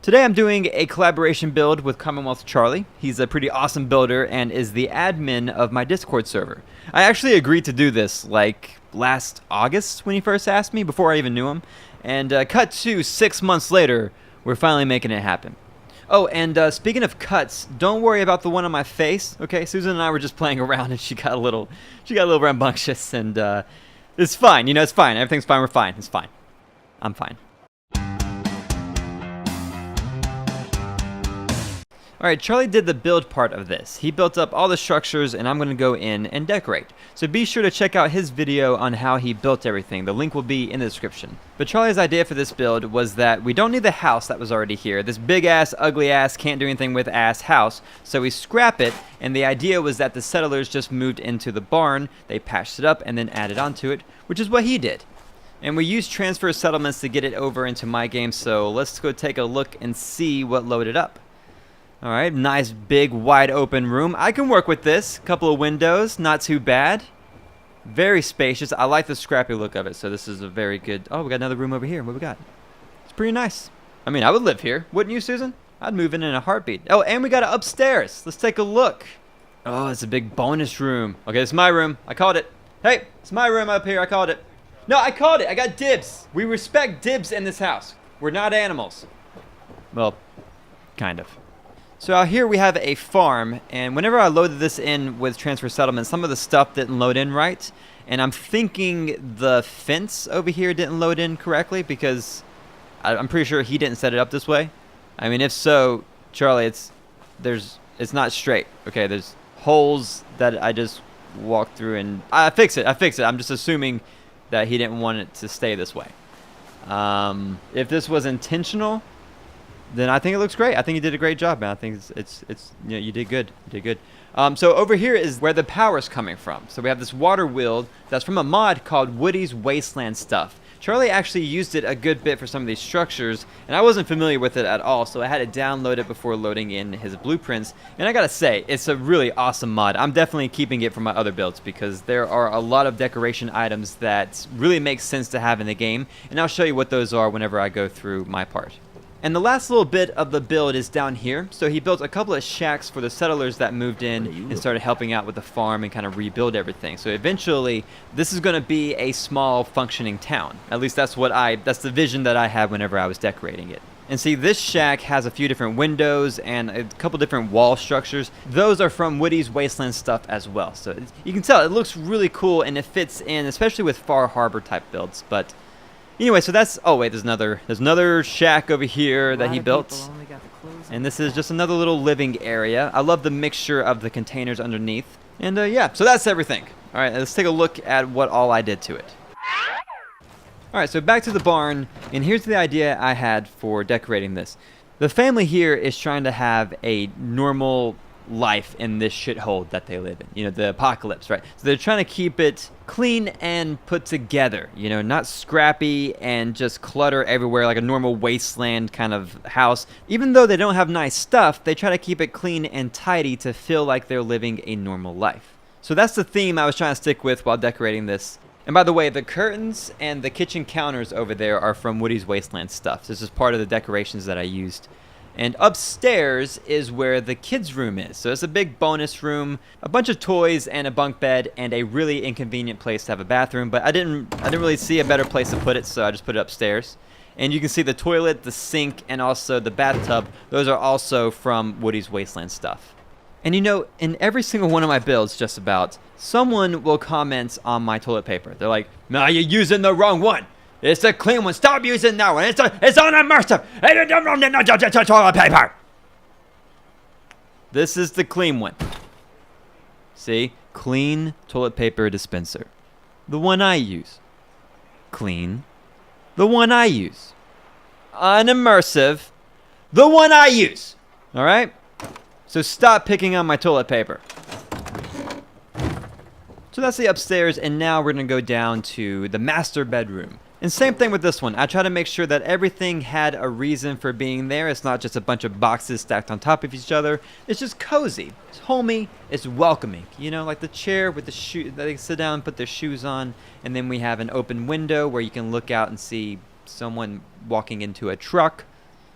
Today I'm doing a collaboration build with Commonwealth Charlie. He's a pretty awesome builder and is the admin of my Discord server. I actually agreed to do this like last August when he first asked me, before I even knew him. And cut to 6 months later, we're finally making it happen. Oh, and speaking of cuts, don't worry about the one on my face, okay? Susan and I were just playing around and she got a little rambunctious, and it's fine, you know, it's fine. Everything's fine, we're fine, it's fine. I'm fine. Alright, Charlie did the build part of this. He built up all the structures and I'm going to go in and decorate. So be sure to check out his video on how he built everything. The link will be in the description. But Charlie's idea for this build was that we don't need the house that was already here. This big ass, ugly ass, can't do anything with ass house. So we scrap it, and the idea was that the settlers just moved into the barn, they patched it up and then added onto it, which is what he did. And we used transfer settlements to get it over into my game, so let's go take a look and see what loaded up. Alright, nice big wide open room. I can work with this. Couple of windows, not too bad. Very spacious. I like the scrappy look of it, so this is a very good... Oh, we got another room over here. What we got? It's pretty nice. I mean, I would live here. Wouldn't you, Susan? I'd move in a heartbeat. Oh, and we got it upstairs. Let's take a look. Oh, it's a big bonus room. Okay, it's my room. I called it. Hey, it's my room up here. I called it. No, I called it. I got dibs. We respect dibs in this house. We're not animals. Well, kind of. So out here we have a farm, and whenever I loaded this in with transfer settlement, some of the stuff didn't load in right, and I'm thinking the fence over here didn't load in correctly because I'm pretty sure he didn't set it up this way. I mean, if so, Charlie, it's not straight. Okay, there's holes that I just walked through, and I fix it. I'm just assuming that he didn't want it to stay this way. If this was intentional, then I think it looks great. I think you did a great job, man. I think it's you know, you did good. You did good. So over here is where the power is coming from. So we have this water wheel that's from a mod called Woody's Wasteland Stuff. Charlie actually used it a good bit for some of these structures, and I wasn't familiar with it at all, so I had to download it before loading in his blueprints. And I gotta say, it's a really awesome mod. I'm definitely keeping it for my other builds because there are a lot of decoration items that really make sense to have in the game, and I'll show you what those are whenever I go through my part. And the last little bit of the build is down here. So he built a couple of shacks for the settlers that moved in and started helping out with the farm and kind of rebuild everything. So eventually, this is going to be a small functioning town. At least that's the vision that I had whenever I was decorating it. And see, this shack has a few different windows and a couple different wall structures. Those are from Woody's Wasteland Stuff as well. So you can tell it looks really cool and it fits in, especially with Far Harbor type builds. But anyway, so that's... Oh, wait, there's another shack over here that he built. And this is just another little living area. I love the mixture of the containers underneath. And yeah, so that's everything. All right, let's take a look at what all I did to it. All right, so back to the barn. And here's the idea I had for decorating this. The family here is trying to have a normal life in this shithole that they live in, you know, the apocalypse, right? So they're trying to keep it clean and put together, you know, not scrappy and just clutter everywhere like a normal wasteland kind of house. Even though they don't have nice stuff, they try to keep it clean and tidy to feel like they're living a normal life. So that's the theme I was trying to stick with while decorating this. And by the way, the curtains and the kitchen counters over there are from Woody's Wasteland Stuff. This is part of the decorations that I used. And upstairs is where the kids' room is. So it's a big bonus room, a bunch of toys and a bunk bed, and a really inconvenient place to have a bathroom. But I didn't really see a better place to put it, so I just put it upstairs. And you can see the toilet, the sink, and also the bathtub. Those are also from Woody's Wasteland Stuff. And you know, in every single one of my builds, just about, someone will comment on my toilet paper. They're like, "No, you're using the wrong one. It's a clean one. Stop using that one. It's unimmersive. Toilet paper." This is the clean one. See? Clean toilet paper dispenser. The one I use. Clean. The one I use. Unimmersive. The one I use. Alright? So stop picking on my toilet paper. So that's the upstairs, and now we're going to go down to the master bedroom. And same thing with this one. I try to make sure that everything had a reason for being there. It's not just a bunch of boxes stacked on top of each other. It's just cozy. It's homey. It's welcoming. You know, like the chair with the shoe that they sit down and put their shoes on. And then we have an open window where you can look out and see someone walking into a truck.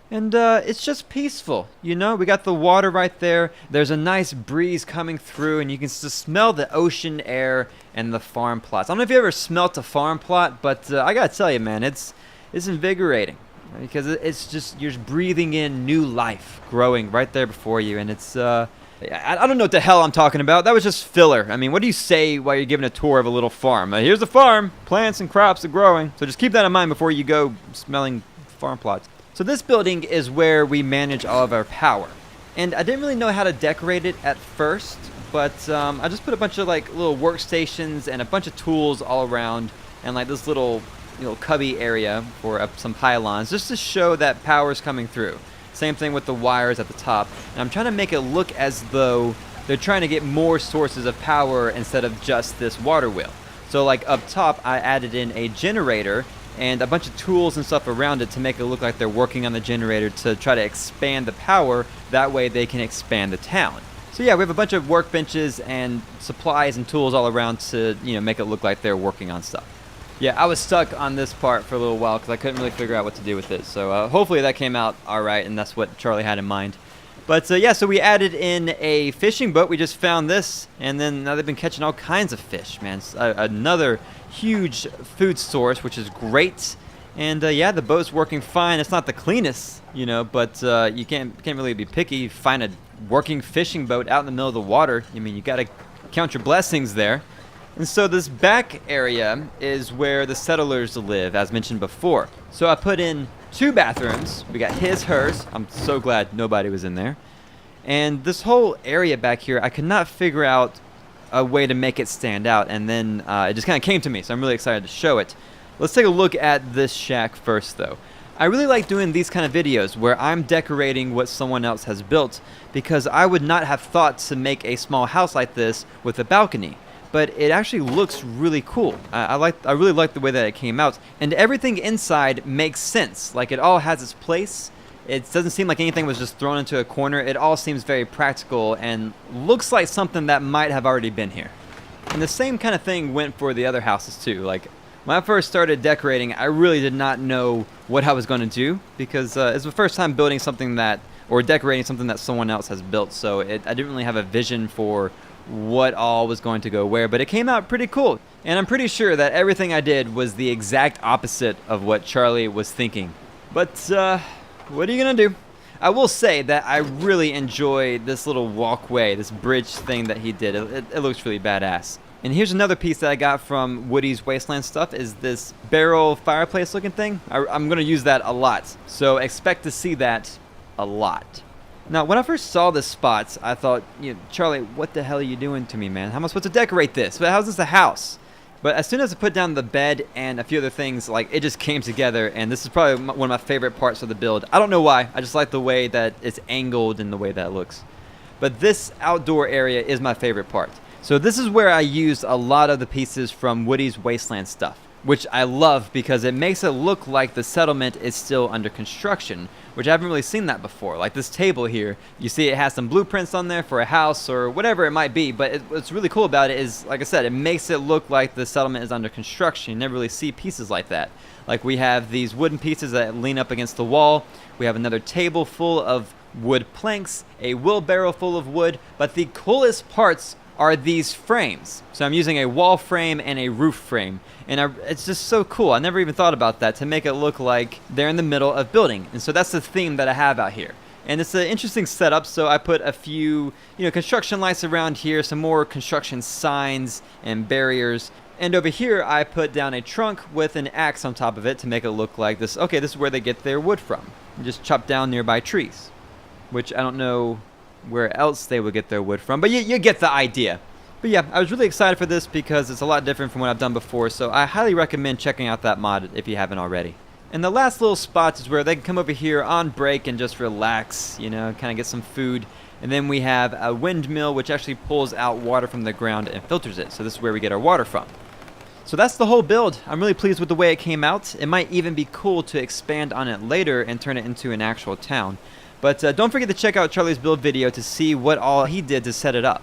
And it's just peaceful, you know? We got the water right there. There's a nice breeze coming through, and you can just smell the ocean air and the farm plots. I don't know if you ever smelt a farm plot, but I gotta tell you, man, it's invigorating because it's just you're just breathing in new life growing right there before you, and it's I don't know what the hell I'm talking about. That was just filler. I mean, what do you say while you're giving a tour of a little farm? Here's the farm, plants and crops are growing. So just keep that in mind before you go smelling farm plots. So this building is where we manage all of our power. And I didn't really know how to decorate it at first, but I just put a bunch of like little workstations and a bunch of tools all around, and like this little cubby area for some pylons, just to show that power is coming through. Same thing with the wires at the top. And I'm trying to make it look as though they're trying to get more sources of power instead of just this water wheel. So like up top, I added in a generator and a bunch of tools and stuff around it to make it look like they're working on the generator to try to expand the power. That way they can expand the town. So yeah, we have a bunch of workbenches and supplies and tools all around to make it look like they're working on stuff. Yeah, I was stuck on this part for a little while because I couldn't really figure out what to do with it. So hopefully that came out all right, and that's what Charlie had in mind. But yeah, so we added in a fishing boat. We just found this, and then now they've been catching all kinds of fish, man. It's another huge food source, which is great. And yeah, the boat's working fine. It's not the cleanest, but you can't really be picky. You find a working fishing boat out in the middle of the water. I mean, you got to count your blessings there. And so this back area is where the settlers live, as mentioned before. So I put in 2 bathrooms. We got his, hers. I'm so glad nobody was in there. And this whole area back here, I could not figure out a way to make it stand out. And then it just kind of came to me, so I'm really excited to show it. Let's take a look at this shack first, though. I really like doing these kind of videos where I'm decorating what someone else has built, because I would not have thought to make a small house like this with a balcony. But it actually looks really cool. I really like the way that it came out, and everything inside makes sense. Like, it all has its place. It doesn't seem like anything was just thrown into a corner. It all seems very practical and looks like something that might have already been here. And the same kind of thing went for the other houses too. Like, when I first started decorating, I really did not know what I was going to do, because it's the first time building something or decorating something that someone else has built. So I didn't really have a vision for what all was going to go where, but it came out pretty cool. And I'm pretty sure that everything I did was the exact opposite of what Charlie was thinking. But what are you gonna do? I will say that I really enjoy this little walkway, this bridge thing that he did. It looks really badass. And here's another piece that I got from Woody's Wasteland stuff, is this barrel fireplace looking thing. I'm gonna use that a lot, so expect to see that a lot. Now, when I first saw this spot, I thought, Charlie, what the hell are you doing to me, man? How am I supposed to decorate this? But how's this a house? But as soon as I put down the bed and a few other things, like, it just came together, and this is probably one of my favorite parts of the build. I don't know why. I just like the way that it's angled and the way that it looks. But this outdoor area is my favorite part. So this is where I used a lot of the pieces from Woody's Wasteland stuff, which I love because it makes it look like the settlement is still under construction, which I haven't really seen that before. Like this table here, you see it has some blueprints on there for a house or whatever it might be, but what's really cool about it is, like I said, it makes it look like the settlement is under construction. You never really see pieces like that. Like, we have these wooden pieces that lean up against the wall. We have another table full of wood planks, a wheelbarrow full of wood, but the coolest parts are these frames. So I'm using a wall frame and a roof frame, and it's just so cool. I never even thought about that, to make it look like they're in the middle of building. And so that's the theme that I have out here. And it's an interesting setup, so I put a few construction lights around here, some more construction signs and barriers. And over here I put down a trunk with an axe on top of it to make it look like this. Okay, this is where they get their wood from. You just chop down nearby trees, which I don't know where else they would get their wood from, but you get the idea. But yeah, I was really excited for this because it's a lot different from what I've done before, so I highly recommend checking out that mod if you haven't already. And the last little spot is where they can come over here on break and just relax, kind of get some food. And then we have a windmill which actually pulls out water from the ground and filters it, so this is where we get our water from. So that's the whole build. I'm really pleased with the way it came out. It might even be cool to expand on it later and turn it into an actual town. But don't forget to check out Charlie's build video to see what all he did to set it up.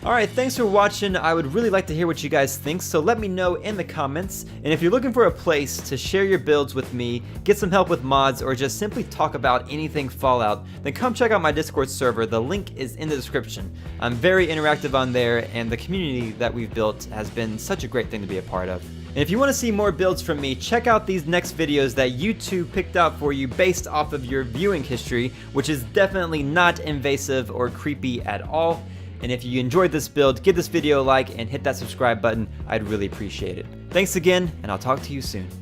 Alright, thanks for watching. I would really like to hear what you guys think, so let me know in the comments. And if you're looking for a place to share your builds with me, get some help with mods, or just simply talk about anything Fallout, then come check out my Discord server. The link is in the description. I'm very interactive on there, and the community that we've built has been such a great thing to be a part of. And if you want to see more builds from me, check out these next videos that YouTube picked out for you based off of your viewing history, which is definitely not invasive or creepy at all. And if you enjoyed this build, give this video a like and hit that subscribe button. I'd really appreciate it. Thanks again, and I'll talk to you soon.